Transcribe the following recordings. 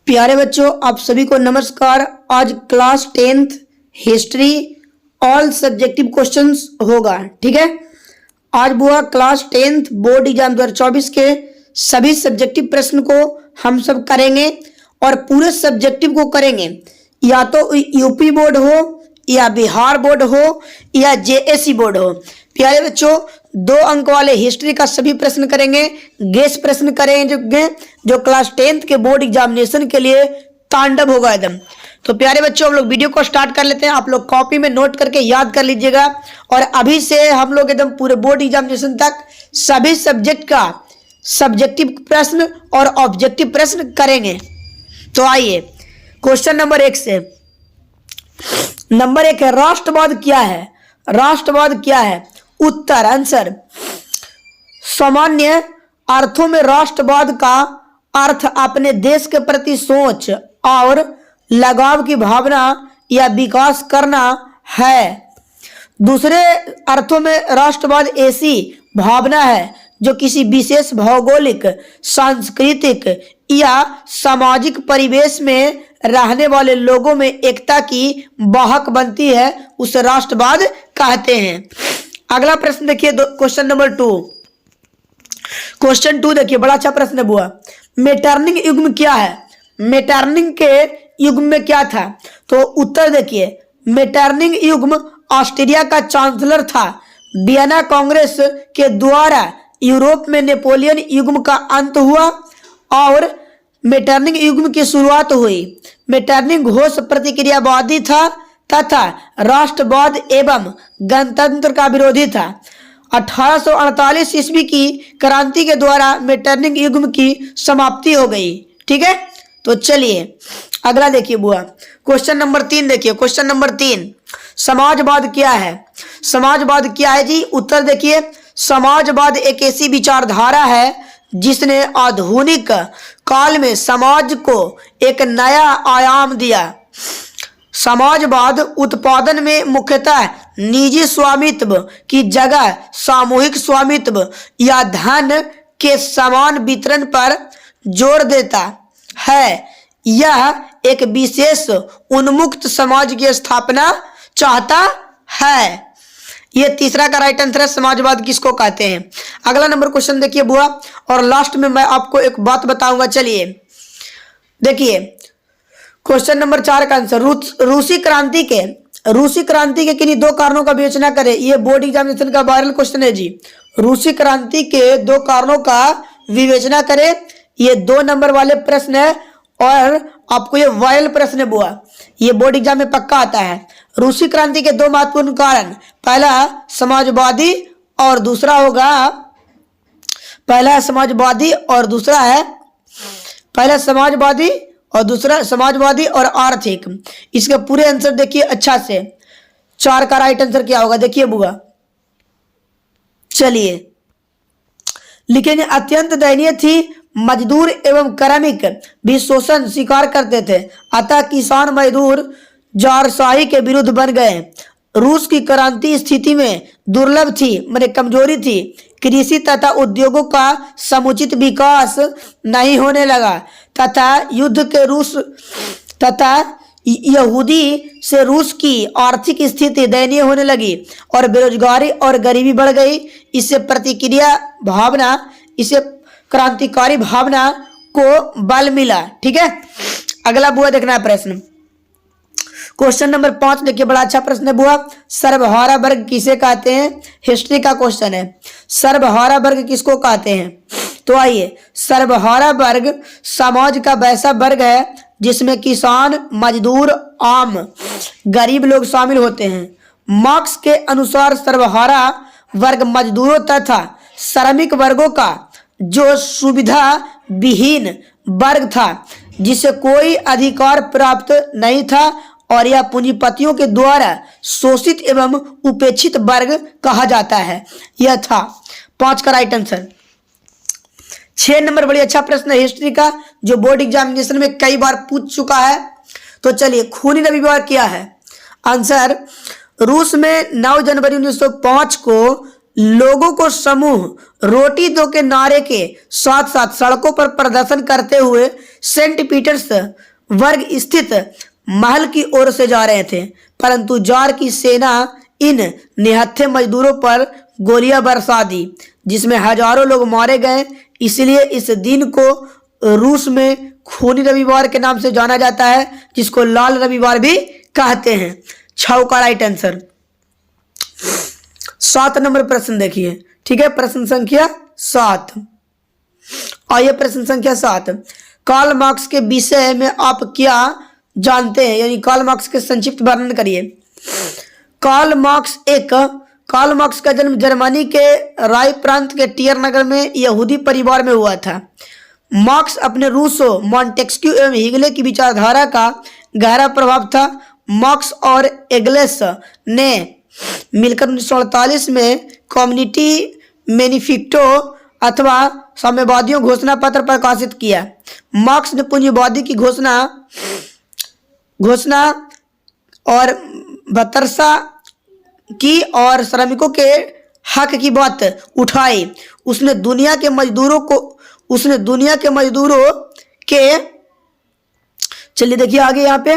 प्यारे बच्चों, आप सभी को नमस्कार। आज class 10th history all subjective questions होगा। ठीक है, आज बुआ क्लास 10th बोर्ड एग्जाम 2024 के सभी सब्जेक्टिव प्रश्न को हम सब करेंगे और पूरे सब्जेक्टिव को करेंगे, या तो यूपी बोर्ड हो या बिहार बोर्ड हो या जेएससी बोर्ड हो। प्यारे बच्चों, 2 अंक वाले हिस्ट्री का सभी प्रश्न करेंगे, गेस प्रश्न करेंगे जो क्लास 10th के बोर्ड एग्जामिनेशन के लिए तांडव होगा एकदम। तो प्यारे बच्चों, हम लोग वीडियो को स्टार्ट कर लेते हैं। आप लोग कॉपी में नोट करके याद कर लीजिएगा और अभी से हम लोग एकदम पूरे बोर्ड एग्जामिनेशन तक सभी सब्जेक्ट का सब्जेक्टिव प्रश्न और ऑब्जेक्टिव प्रश्न करेंगे। तो आइए क्वेश्चन नंबर 1 से। नंबर 1 है, राष्ट्रवाद क्या है? राष्ट्रवाद क्या है? उत्तर आंसर, सामान्य अर्थों में राष्ट्रवाद का अर्थ अपने देश के प्रति सोच और लगाव की भावना या विकास करना है। दूसरे अर्थों में राष्ट्रवाद ऐसी भावना है जो किसी विशेष भौगोलिक, सांस्कृतिक या सामाजिक परिवेश में रहने वाले लोगों में एकता की वाहक बनती है, उसे राष्ट्रवाद कहते हैं। अगला प्रश्न देखिए, क्वेश्चन नंबर 2। क्वेश्चन 2 देखिए, बड़ा अच्छा प्रश्न है बुआ। मेटरनिंग युग्म क्या है? मेटरनिंग के युग्म में क्या था? तो उत्तर देखिए, मेटरनिंग युग्म ऑस्ट्रिया का चांसलर था। वियना कांग्रेस के द्वारा यूरोप में नेपोलियन युग्म का अंत हुआ और मेटरनिंग युग्म की शुरुआत हुई। मेटरनिंग घोष प्रतिक्रियावादी था तथा राष्ट्रवाद एवं गणतंत्र का विरोधी था। 1848 ईस्वी की क्रांति के द्वारा मेटरनिंग युग्म की समाप्ति हो गई। ठीक है, तो चलिए अगला देखिए बुआ, क्वेश्चन नंबर 3 देखिए। क्वेश्चन नंबर 3, समाजवाद क्या है? समाजवाद क्या है जी? उत्तर देखिए, समाजवाद एक ऐसी विचारधारा है जिसने आधुनिक काल में समाज को एक नया आयाम दिया। समाजवाद उत्पादन में मुख्यतः निजी स्वामित्व की जगह सामूहिक स्वामित्व या धन के समान वितरण पर जोर देता है। यह एक विशेष उन्मुक्त समाज की स्थापना चाहता है। ये तीसरा का राइट आंसर है, समाजवाद किसको कहते हैं। अगला नंबर क्वेश्चन देखिए बुआ, और लास्ट में मैं आपको एक बात बताऊंगा। चलिए देखिए क्वेश्चन नंबर 4 का आंसर, रूसी क्रांति के किन्हीं 2 कारणों का विवेचना करें। ये बोर्ड एग्जामिनेशन का वायरल क्वेश्चन है जी। रूसी क्रांति के 2 कारणों का विवेचना करें, ये 2 नंबर वाले प्रश्न है और आपको ये वायरल प्रश्न है बुआ, ये बोर्ड एग्जाम में पक्का आता है। रूसी क्रांति के 2 महत्वपूर्ण कारण, पहला समाजवादी और दूसरा होगा, पहला समाजवादी और दूसरा है, पहला समाजवादी और दूसरा समाजवादी और आर्थिक। इसके पूरे आंसर देखिए अच्छा से, 4 का राइट आंसर क्या होगा देखिए बुआ। चलिए, लेकिन अत्यंत दयनीय थी। मजदूर एवं कार्मिक भी शोषण स्वीकार करते थे, अतः किसान मजदूर जारशाही के विरुद्ध बन गए। रूस की क्रांति स्थिति में दुर्लभ थी, माने कमजोरी थी। कृषि तथा उद्योगों का समुचित विकास नहीं होने लगा तथा यहूदी से रूस की आर्थिक स्थिति दयनीय होने लगी और बेरोजगारी और गरीबी बढ़ गई। इससे क्रांतिकारी भावना को बल मिला। ठीक है, अगला बुआ देखना है प्रश्न, क्वेश्चन नंबर 5 देखिए, बड़ा अच्छा प्रश्न है बुआ। सर्वहारा वर्ग किसे कहते हैं? हिस्ट्री का क्वेश्चन है, सर्वहारा वर्ग किसको कहते हैं? तो आइए, सर्वहारा वर्ग समाज का वैसा वर्ग है जिसमें किसान, मजदूर, आम गरीब लोग शामिल होते हैं। मार्क्स के अनुसार सर्वहारा वर्ग मजदूरों तथा श्रमिक वर्गों का जो सुविधा विहीन वर्ग था, जिसे कोई अधिकार प्राप्त नहीं था और यह पूंजीपतियों के द्वारा शोषित एवं उपेक्षित वर्ग कहा जाता है। यह था 5 का राइट आंसर। 6 नंबर बड़ी अच्छा प्रश्न है हिस्ट्री का, जो बोर्ड एग्जामिनेशन में कई बार पूछ चुका है। तो चलिए, खूनी रविवार क्या है? आंसर, रूस में 9 जनवरी 1905 को लोगों को समूह रोटी दो के नारे के साथ साथ सड़कों पर प्रदर्शन करते हुए सेंट पीटर्सबर्ग स्थित महल की ओर से जा रहे थे, परंतु जार की सेना इन निहत्थे मजदूरों पर गोलियां बरसा दी, जिसमें हजारों लोग मारे गए। इसलिए इस दिन को रूस में खूनी रविवार के नाम से जाना जाता है, जिसको लाल रविवार भी कहते हैं। 6 का राइट आंसर। 7 नंबर प्रश्न देखिए, ठीक है, प्रश्न संख्या 7। आइए प्रश्न संख्या 7, कार्ल मार्क्स के विषय में आप क्या जानते हैं, यानी कार्ल मार्क्स के संक्षिप्त वर्णन करिए। कार्ल मार्क्स का जन्म जर्मनी के राय प्रांत के टियर नगर में यहूदी परिवार में हुआ था। मार्क्स अपने रूसो, मॉन्टेस्क्यू एवं हिगले की विचारधारा का गहरा प्रभाव था। मार्क्स और एंगल्स ने मिलकर 1948 में कम्युनिटी मैनिफेस्टो अथवा साम्यवादियों घोषणा पत्र प्रकाशित किया। मार्क्स ने पूंजीवादी की घोषणा और बतरसा की और श्रमिकों के हक की बात उठाई। उसने दुनिया के मजदूरों के चलिए देखिए आगे यहाँ पे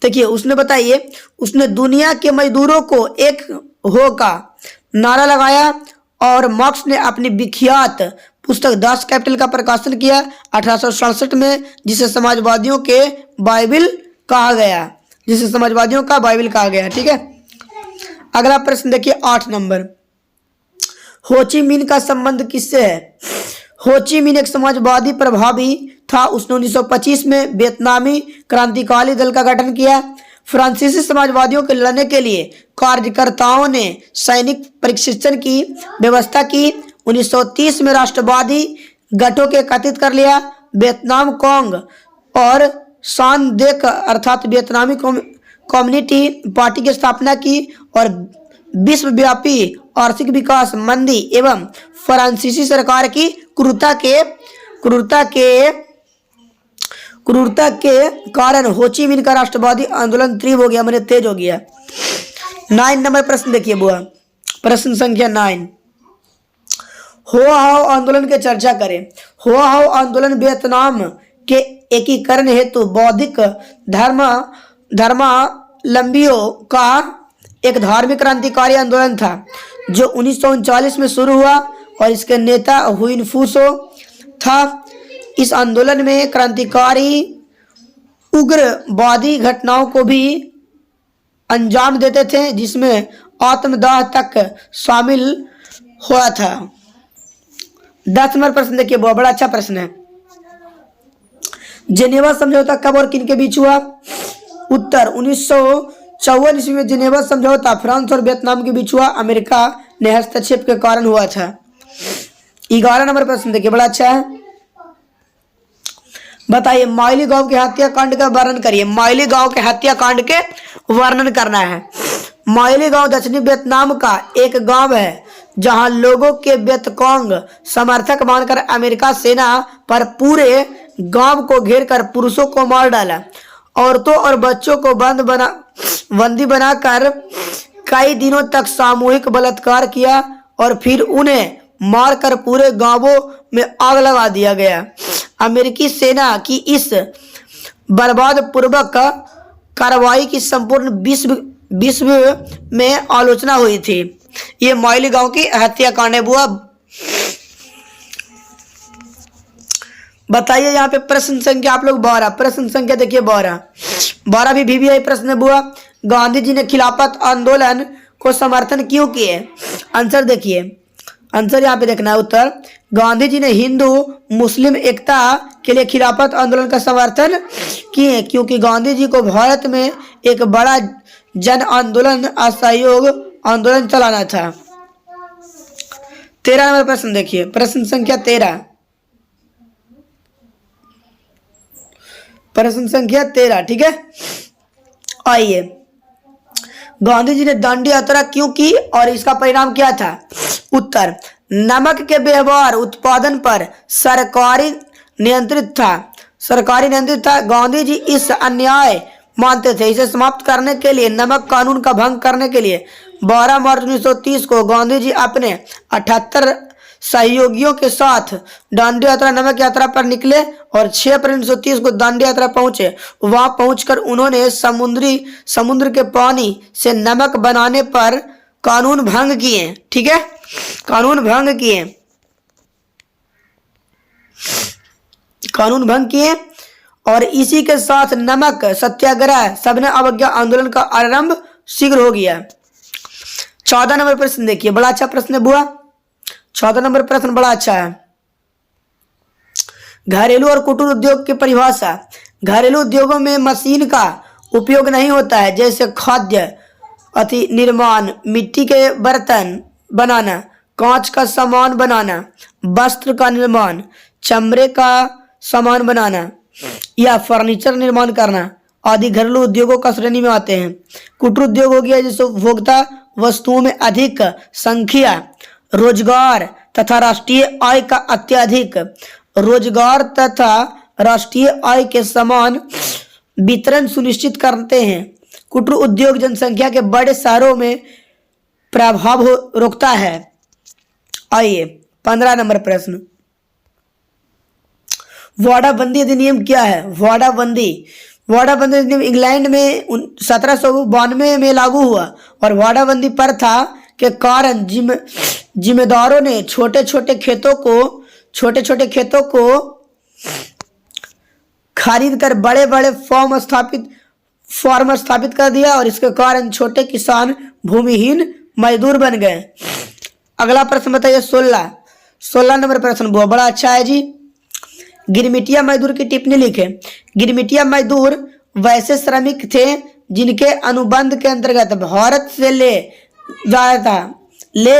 देखिए, उसने दुनिया के मजदूरों को एक हो का नारा लगाया और मार्क्स ने अपनी विख्यात पुस्तक दास कैपिटल का प्रकाशन किया 1867 में, जिसे समाजवादियों का बाइबिल कहा गया। ठीक है, अगला प्रश्न देखिए 8 नंबर, हो ची मिन का संबंध किससे है? हो ची मिन एक समाजवादी प्रभावी था। उसने 1925 में वियतनामी क्रांतिकारी दल का गठन किया। फ्रांसीसी समाजवादियों के लड़ने के लिए कार्यकर्ताओं ने सैनिक प्रशिक्षण की व्यवस्था की। 1930 में राष्ट्रवादी गठों के एकत्रित कर लिया। वियतनाम कांग और सान देक अर्थात वियतनामी कम्युनिटी पार्टी की स्थापना की और विश्वव्यापी आर्थिक विकास मंदी एवं फ्रांसीसी सरकार की क्रूरता के कारण हो ची मिन का राष्ट्रवादी आंदोलन तीव्र हो गया, मैंने तेज हो गया। 9 नंबर प्रश्न देखिए बुआ, प्रश्न संख्या 9, हो हाओ आंदोलन के चर्चा करें। हो हाओ आंदोलन वियतनाम के एकीकरण हेतु बौद्धिक धर्मावलंबियों का एक धार्मिक क्रांतिकारी आंदोलन था, जो 1939 में शुरू हुआ और इसके नेता हुइन फूसो था। इस आंदोलन में क्रांतिकारी उग्रवादी घटनाओं को भी अंजाम देते थे, जिसमें आत्मदाह तक शामिल हुआ था। 10 नंबर प्रश्न देखिए, बहुत बड़ा अच्छा प्रश्न है। जेनेवा समझौता कब और किन के बीच हुआ? उत्तर 1954 ईस्वी में जेनेवा समझौता फ्रांस और वियतनाम के बीच हुआ। अमेरिका ने हस्तक्षेप के कारण हुआ था। 11 नंबर प्रश्न देखिए, बड़ा अच्छा है। बताइए, माइली गांव के हत्याकांड का वर्णन करिए। माइली गांव के हत्याकांड के वर्णन करना है। माइली गांव दक्षिणी वियतनाम का एक गांव है, जहां लोगों के वियतकांग समर्थक मानकर अमेरिका सेना पर पूरे गांव को घेरकर पुरुषों को मार डाला, औरतों और बच्चों को बंदी बनाकर कई दिनों तक सामूहिक बलात्कार किया और फिर उन्हें मारकर पूरे गांवों में आग लगा दिया गया। अमेरिकी सेना की इस बर्बाद पूर्वक कार्रवाई की संपूर्ण विश्व में आलोचना हुई थी। ये माइली गांव की हत्याकांड है बुआ। बताइए यहाँ पे प्रश्न संख्या आप लोग 12, प्रश्न संख्या देखिए 12 भी VVI प्रश्न है बुआ। गांधी जी ने खिलाफत आंदोलन को समर्थन क्यों किए? आंसर देखिए, आंसर यहाँ पे देखना है उत्तर। गांधी जी ने हिंदू मुस्लिम एकता के लिए खिलाफत आंदोलन का समर्थन किए, क्योंकि गांधी जी को भारत में एक बड़ा जन आंदोलन असहयोग आंदोलन चलाना था। 13 नंबर प्रश्न देखिए, प्रश्न संख्या 13, प्रश्न संख्या 13, ठीक है। आइए, गांधी जी ने दांडी यात्रा क्यों की और इसका परिणाम क्या था? उत्तर, नमक के व्यवहार उत्पादन पर सरकारी नियंत्रित था। गांधी जी इस अन्याय मानते थे। इसे समाप्त करने के लिए नमक कानून का भंग करने के लिए 12 मार्च 1930 को गांधी जी अपने 78 सहयोगियों के साथ दांडी यात्रा नमक यात्रा पर निकले और 6 अप्रैल 1930 को दांडी यात्रा पहुंचे। वहां पहुंचकर उन्होंने समुद्र के पानी से नमक बनाने पर कानून भंग किए। ठीक है, कानून भंग किए और इसी के साथ नमक सत्याग्रह सविनय अवज्ञा आंदोलन का आरंभ शीघ्र हो गया। 14 नंबर प्रश्न देखिए, बड़ा अच्छा प्रश्न है बुआ। 14 नंबर प्रश्न बड़ा अच्छा है। घरेलू और कुटीर उद्योग की परिभाषा। घरेलू उद्योगों में मशीन का उपयोग नहीं होता है, जैसे खाद्य अति निर्माण, मिट्टी के बर्तन बनाना, कांच का सामान बनाना, वस्त्र का निर्माण, चमड़े का सामान बनाना या फर्नीचर निर्माण करना आदि घरेलू उद्योगों का श्रेणी में आते हैं। कुटीर उद्योग हो गया जिससे उपभोक्ता वस्तुओं में अधिक संख्या, रोजगार तथा राष्ट्रीय आय का अत्यधिक रोजगार तथा राष्ट्रीय आय के समान वितरण सुनिश्चित करते हैं। कुटीर उद्योग जनसंख्या के बड़े शहरों में प्रभाव रोकता है। आइए 15 नंबर प्रश्न, वाड़ाबंदी अधिनियम क्या है? वाड़ाबंदी अधिनियम इंग्लैंड में 1792 में लागू हुआ और वाड़ाबंदी प्रथा के कारण जिम्मेदारों ने छोटे छोटे खेतों को खरीद कर बड़े बड़े फार्म स्थापित कर दिया और इसके कारण छोटे किसान भूमिहीन मजदूर बन गए। अगला प्रश्न बताइए 16 नंबर प्रश्न बड़ा अच्छा है जी। गिरमिटिया मजदूर की टिप्पणी लिखे। गिरमिटिया मजदूर वैसे श्रमिक थे जिनके अनुबंध के अंतर्गत भारत से ले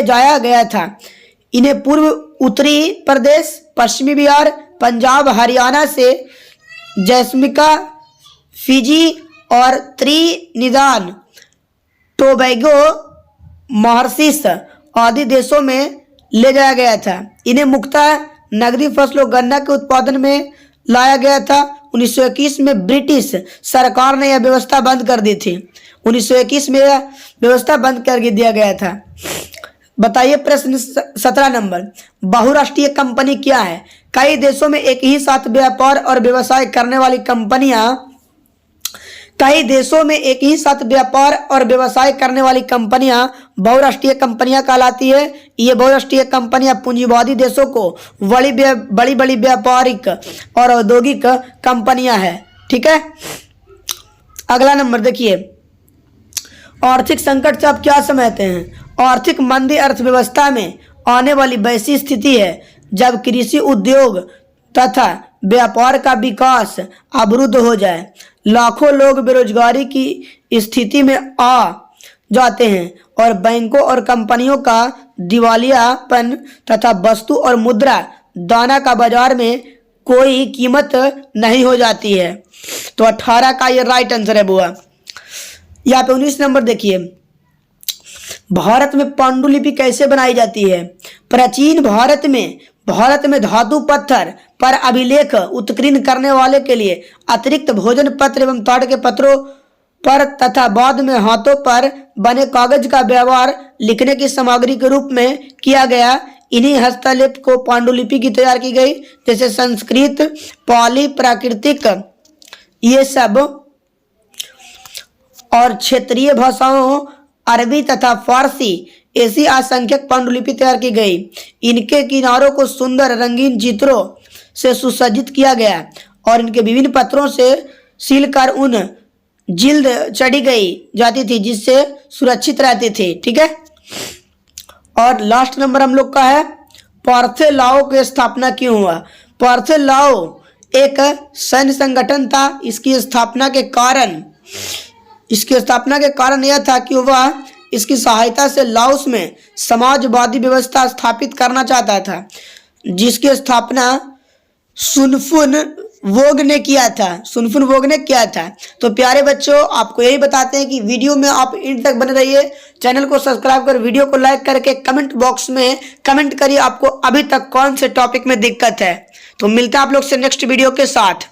जाया गया था। इन्हें पूर्व उत्तरी प्रदेश, पश्चिमी बिहार, पंजाब, हरियाणा से जैसमिका, फिजी और त्रिनिदाद टोबैगो, मॉरिशस आदि देशों में ले जाया गया था। इन्हें मुख्यतः नगदी फसलों गन्ना के उत्पादन में लाया गया था। 1921 में ब्रिटिश सरकार ने यह व्यवस्था बंद कर दी थी। 1921 में यह व्यवस्था बंद कर दिया गया था। बताइए प्रश्न 17 नंबर, बहुराष्ट्रीय कंपनी क्या है? कई देशों में एक ही साथ व्यापार और व्यवसाय करने वाली कंपनियां बहुराष्ट्रीय कंपनियां कहलाती है। ये बहुराष्ट्रीय कंपनियां पूंजीवादी देशों को बड़ी व्यापारिक और औद्योगिक कंपनियां हैं। ठीक है, अगला नंबर देखिए, आर्थिक संकट से आप क्या समझते हैं? आर्थिक मंदी अर्थव्यवस्था में आने वाली वैसी स्थिति है जब कृषि उद्योग तथा व्यापार का विकास अवरुद्ध हो जाए। लाखों लोग बेरोजगारी की स्थिति में आ जाते हैं और बैंकों और कंपनियों का दिवालियापन तथा वस्तु और मुद्रा दाना का बाजार में कोई कीमत नहीं हो जाती है। तो 18 का ये राइट आंसर है बुआ। यहाँ पे 19 नंबर देखिए, भारत में पांडुलिपि कैसे बनाई जाती है? प्राचीन भारत में धातु पत्थर पर अभिलेख उत्कीर्ण करने वाले के लिए अतिरिक्त भोजन पत्र एवं ताड़ के पत्रों पर तथा बाद में हाथों पर बने कागज का व्यवहार लिखने की सामग्री के रूप में किया गया। इन्हीं हस्तलेख को पांडुलिपि की तैयार की गई, जैसे संस्कृत, पाली, प्राकृतिक ये सब और क्षेत्रीय भाषाओं अरबी तथा फारसी ऐसी असंख्यक पांडुलिपि तैयार की गई। इनके किनारों को सुंदर रंगीन चित्रों से सुसज्जित किया गया और इनके विभिन्न पत्रों से सीलकर उन जिल्द चढ़ी गई जाती थी जिससे सुरक्षित रहती थी। ठीक है, और लास्ट नंबर हम लोग का है, पार्थेलाओ की स्थापना क्यों हुआ? पार्थेलाओ एक सैन्य संगठन था। इसकी स्थापना के कारण यह था कि वह इसकी सहायता से लाओस में समाजवादी व्यवस्था स्थापित करना चाहता था, जिसकी स्थापना सुनफुन वोग ने किया था। तो प्यारे बच्चों, आपको यही बताते हैं कि वीडियो में आप इंड तक बने रहिए। चैनल को सब्सक्राइब कर वीडियो को लाइक करके कमेंट बॉक्स में कमेंट करिए आपको अभी तक कौन से टॉपिक में दिक्कत है। तो मिलता है आप लोग से नेक्स्ट वीडियो के साथ।